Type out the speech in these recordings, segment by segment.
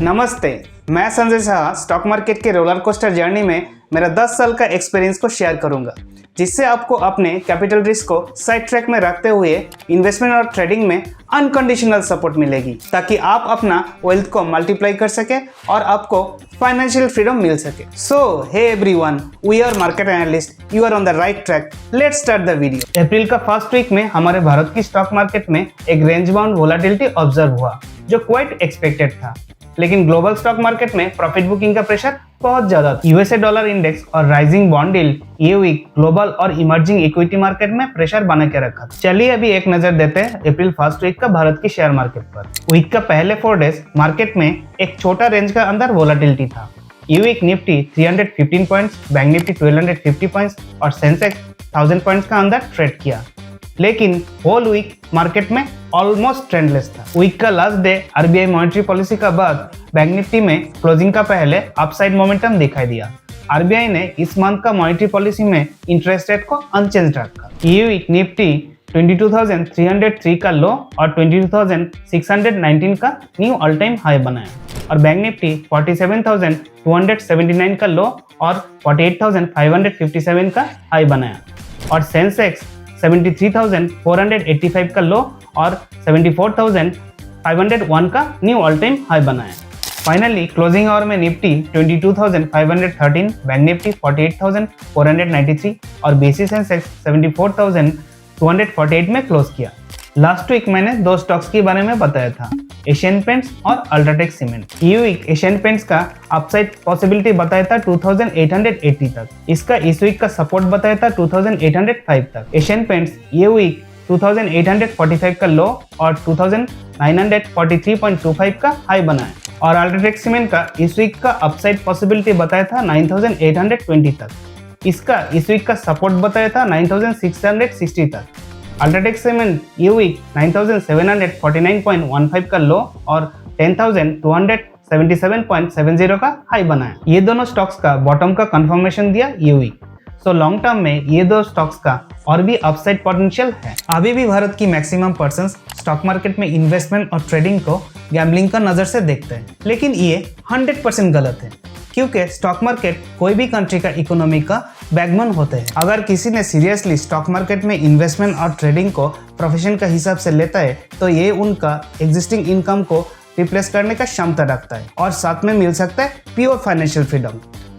नमस्ते, मैं Sanjay Shah stock market के रोलर कोस्टर जर्नी में मेरा 10 साल का एक्सपीरियंस को शेयर करूंगा, जिससे आपको अपने कैपिटल रिस्क को साइड ट्रैक में रखते हुए इन्वेस्टमेंट और ट्रेडिंग में अनकंडीशनल सपोर्ट मिलेगी, ताकि आप अपना वेल्थ को मल्टीप्लाई कर सके और आपको फाइनेंशियल फ्रीडम मिल सके। So hey everyone, we are market analyst, you are on the right track. Let's start the video. अप्रैल का फर्स्ट वीक में हमारे भारत की स्टॉक मार्केट में एक रेंज बाउंड वोलेटिलिटी ऑब्जर्व हुआ, जो क्वाइट एक्सपेक्टेड था। लेकिन ग्लोबल स्टॉक मार्केट में प्रॉफिट बुकिंग का प्रेशर बहुत ज्यादा था। यूएसए डॉलर इंडेक्स और राइजिंग बॉन्ड यील्ड ये वीक ग्लोबल और इमर्जिंग इक्विटी मार्केट में प्रेशर बना के रखा था। चलिए अभी एक नजर देते हैं अप्रैल फर्स्ट वीक का भारत की शेयर मार्केट पर। वीक का पहले 4 डेज मार्केट में एक छोटा रेंज का अंदर वोलेटिलिटी था। ये week Nifty 315 points, bank Nifty 1250 points और सेंसेक्स 1000 पॉइंट्स का अंदर ट्रेड किया। लेकिन होल वीक मार्केट में ऑलमोस्ट ट्रेंडलेस था। वीक का last day RBI monetary policy का बाद बैंक निफ्टी में क्लोजिंग का पहले अपसाइड मोमेंटम दिखाई दिया। आरबीआई ने इस मंथ का मॉनेटरी पॉलिसी में इंटरेस्ट रेट को अनचेंज रखा। ये वीक निफ्टी 22,303 का लो और 22,619 का न्यू ऑल टाइम हाई बनाया और बैंक निफ्टी 47,279 का लो और 48,557 का हाई बनाया और सेंसेक्स 73,485 का लो और 74,501 का न्यू ऑल टाइम हाई बनाया। फाइनली क्लोजिंग आवर में निफ्टी 22,513, बैंक निफ्टी 48,493 और बीएसई सेंसेक्स 74,248 में क्लोज किया। लास्ट वीक मैंने 2 स्टॉक्स के बारे में बताया था, एशियन पेंट्स और अल्ट्राटेक सीमेंट। ये वीक एशियन पेंट्स का अपसाइड पॉसिबिलिटी बताया था 2880 तक। इसका इस वीक का सपोर्ट बताया था 2805 तक। एशियन पेंट्स ये वीक 2845 का लो और 2943.25 का हाई बनाया और अल्ट्राटेक सीमेंट का इस वीक का अपसाइड पॉसिबिलिटी बताया था 9820 तक। इसका इस वीक का सपोर्ट बताया था 9660 तक। अल्ट्राटेक सीमेंट ये वीक 9749.15 का लो और 10,277.70 का हाई बनाया। ये दोनों स्टॉक्स का बॉटम का कंफर्मेशन दिया ये वीक। सो लॉन्ग टर्म में ये 2 स्टॉक्स का और भी अपसाइड पोटेंशियल है। अभी भी भारत की मैक्सिमम पर्सन्स स्टॉक मार्केट में इन्वेस्टमेंट और ट्रेडिंग को गैम्बलिंग का नजर से देखते हैं, लेकिन ये 100% गलत है, क्योंकि स्टॉक मार्केट कोई भी कंट्री का इकोनॉमी का बैकबोन होते हैं। अगर किसी ने सीरियसली स्टॉक मार्केट में इन्वेस्टमेंट और ट्रेडिंग को प्रोफेशन का हिसाब से लेता है, तो ये उनका एग्जिस्टिंग इनकम को रिप्लेस करने का क्षमता रखता है और साथ में मिल सकता है प्योर फाइनेंशियल फ्रीडम,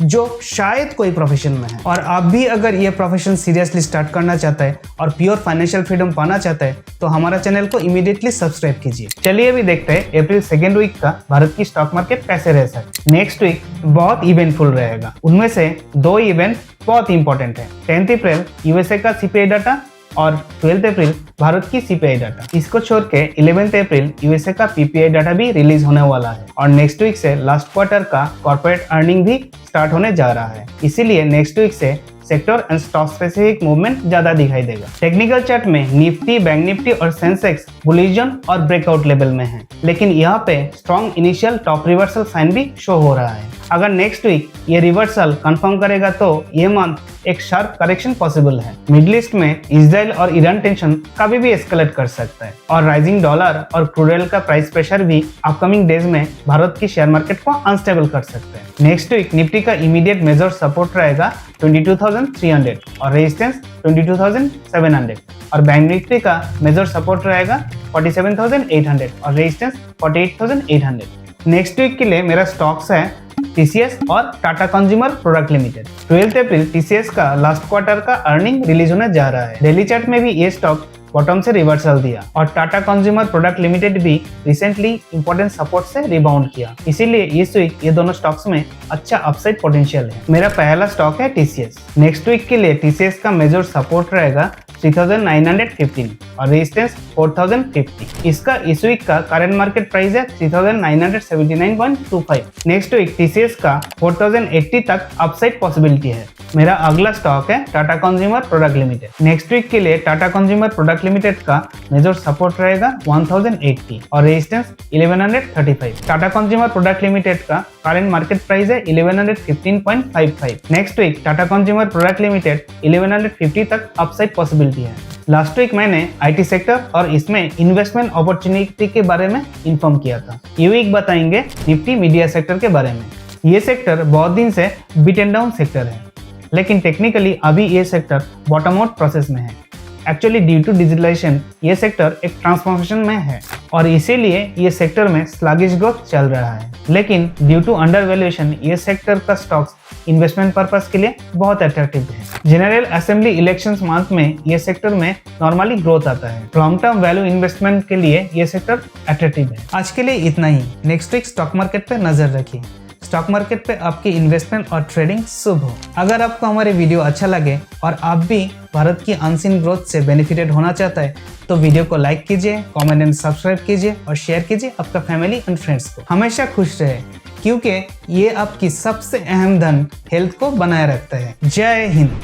जो शायद कोई प्रोफेशन में है। और आप भी अगर ये प्रोफेशन सीरियसली स्टार्ट करना चाहते हैं और प्योर फाइनेंशियल फ्रीडम पाना चाहते हैं, तो हमारा चैनल को इमीडिएटली सब्सक्राइब कीजिए। चलिए अभी देखते हैं अप्रैल सेकेंड वीक का भारत की स्टॉक मार्केट कैसे रह सकती है। नेक्स्ट वीक बहुत इवेंटफुल रहेगा। उनमें से 2 इवेंट बहुत इंपॉर्टेंट है। 10th अप्रैल यूएसए का सीपीआई डाटा और 12th अप्रैल भारत की सीपीआई डाटा। इसको छोड़ के 11th अप्रैल यूएसए का पीपीआई डाटा भी रिलीज होने वाला है और नेक्स्ट वीक से लास्ट क्वार्टर का कॉर्पोरेट अर्निंग भी स्टार्ट होने जा रहा है। इसीलिए नेक्स्ट वीक से sector and stock specific movement ज्यादा दिखाई देगा। टेक्निकल चार्ट में निफ्टी, बैंक निफ्टी और सेंसेक्स बुलिश जोन और ब्रेकआउट लेवल में है, लेकिन यहाँ पे strong initial top reversal sign भी शो हो रहा है। अगर नेक्स्ट वीक ये रिवर्सल कंफर्म करेगा तो ये मंथ एक शार्प करेक्शन पॉसिबल है। मिडिल ईस्ट में इजराइल और ईरान टेंशन कभी भी एस्केलेट कर सकता है और राइजिंग डॉलर और क्रूड ऑयल का प्राइस प्रेशर भी अपकमिंग डेज में भारत की शेयर मार्केट को अनस्टेबल कर सकते हैं। नेक्स्ट वीक निफ्टी का इमीडिएट मेजर सपोर्ट रहेगा 22,300 और रेजिस्टेंस 22,700 और बैंक निफ्टी का मेजर सपोर्ट रहेगा 47,800 और रेजिस्टेंस 48,800। नेक्स्ट वीक के लिए मेरा स्टॉक्स है टीसीएस और Tata consumer product limited. 12th अप्रैल टीसीएस का लास्ट क्वार्टर का अर्निंग रिलीज होने जा रहा है। डेली चार्ट में भी ये स्टॉक बॉटम से रिवर्सल दिया और टाटा कंज्यूमर प्रोडक्ट लिमिटेड भी रिसेंटली इंपॉर्टेंट सपोर्ट से रिबाउंड किया। इसीलिए इस वीक ये दोनों स्टॉक्स में अच्छा अपसाइड पोटेंशियल है। मेरा पहला स्टॉक है टीसीएस। नेक्स्ट वीक के लिए टीसीएस का मेजर सपोर्ट रहेगा 3,915 और रेजिस्टेंस 4,050। इसका इस वीक का करंट मार्केट प्राइस है 3,979.25। नेक्स्ट वीक टीसीएस का 4,080 तक अपसाइड पॉसिबिलिटी है। मेरा अगला स्टॉक है Tata consumer product limited. Next week के लिए टाटा कंज्यूमर प्रोडक्ट लिमिटेड का मेजर सपोर्ट रहेगा 1080 और resistance 1135। Tata consumer product limited का करंट मार्केट प्राइस है 1115.55। Next week Tata consumer product limited 1150 तक अपसाइड पॉसिबिलिटी मिलती है। लास्ट वीक मैंने आईटी सेक्टर और इसमें इन्वेस्टमेंट अपॉर्चुनिटी के बारे में इन्फॉर्म किया था। ये वीक बताएंगे निफ्टी मीडिया सेक्टर के बारे में। ये सेक्टर बहुत दिन से बीट एंड डाउन सेक्टर है, लेकिन टेक्निकली अभी ये सेक्टर बॉटम आउट प्रोसेस में है। एक्चुअली ड्यू टू डिजिटलाइजेशन ये सेक्टर एक ट्रांसफॉर्मेशन में है और इसीलिए ये सेक्टर में स्लगिश ग्रोथ चल रहा है। लेकिन ड्यू टू अंडर वैल्यूएशन ये सेक्टर का स्टॉक्स इन्वेस्टमेंट पर्पस के लिए बहुत अट्रैक्टिव है। जनरल असेंबली इलेक्शंस मंथ में ये सेक्टर में नॉर्मली ग्रोथ आता है। लॉन्ग टर्म वैल्यू इन्वेस्टमेंट के लिए ये सेक्टर अट्रैक्टिव है। आज के लिए इतना ही। नेक्स्ट वीक स्टॉक मार्केट पे नजर रखिए। स्टॉक मार्केट पे आपकी इन्वेस्टमेंट और ट्रेडिंग शुभ हो। अगर आपको हमारे वीडियो अच्छा लगे और आप भी भारत की अनसीन ग्रोथ से बेनिफिटेड होना चाहता है तो वीडियो को लाइक कीजिए, कमेंट एंड सब्सक्राइब कीजिए और शेयर कीजिए आपका फैमिली एंड फ्रेंड्स को। हमेशा खुश रहे क्योंकि ये आपकी सबसे अहम धन हेल्थ को बनाए रखता है। जय हिंद।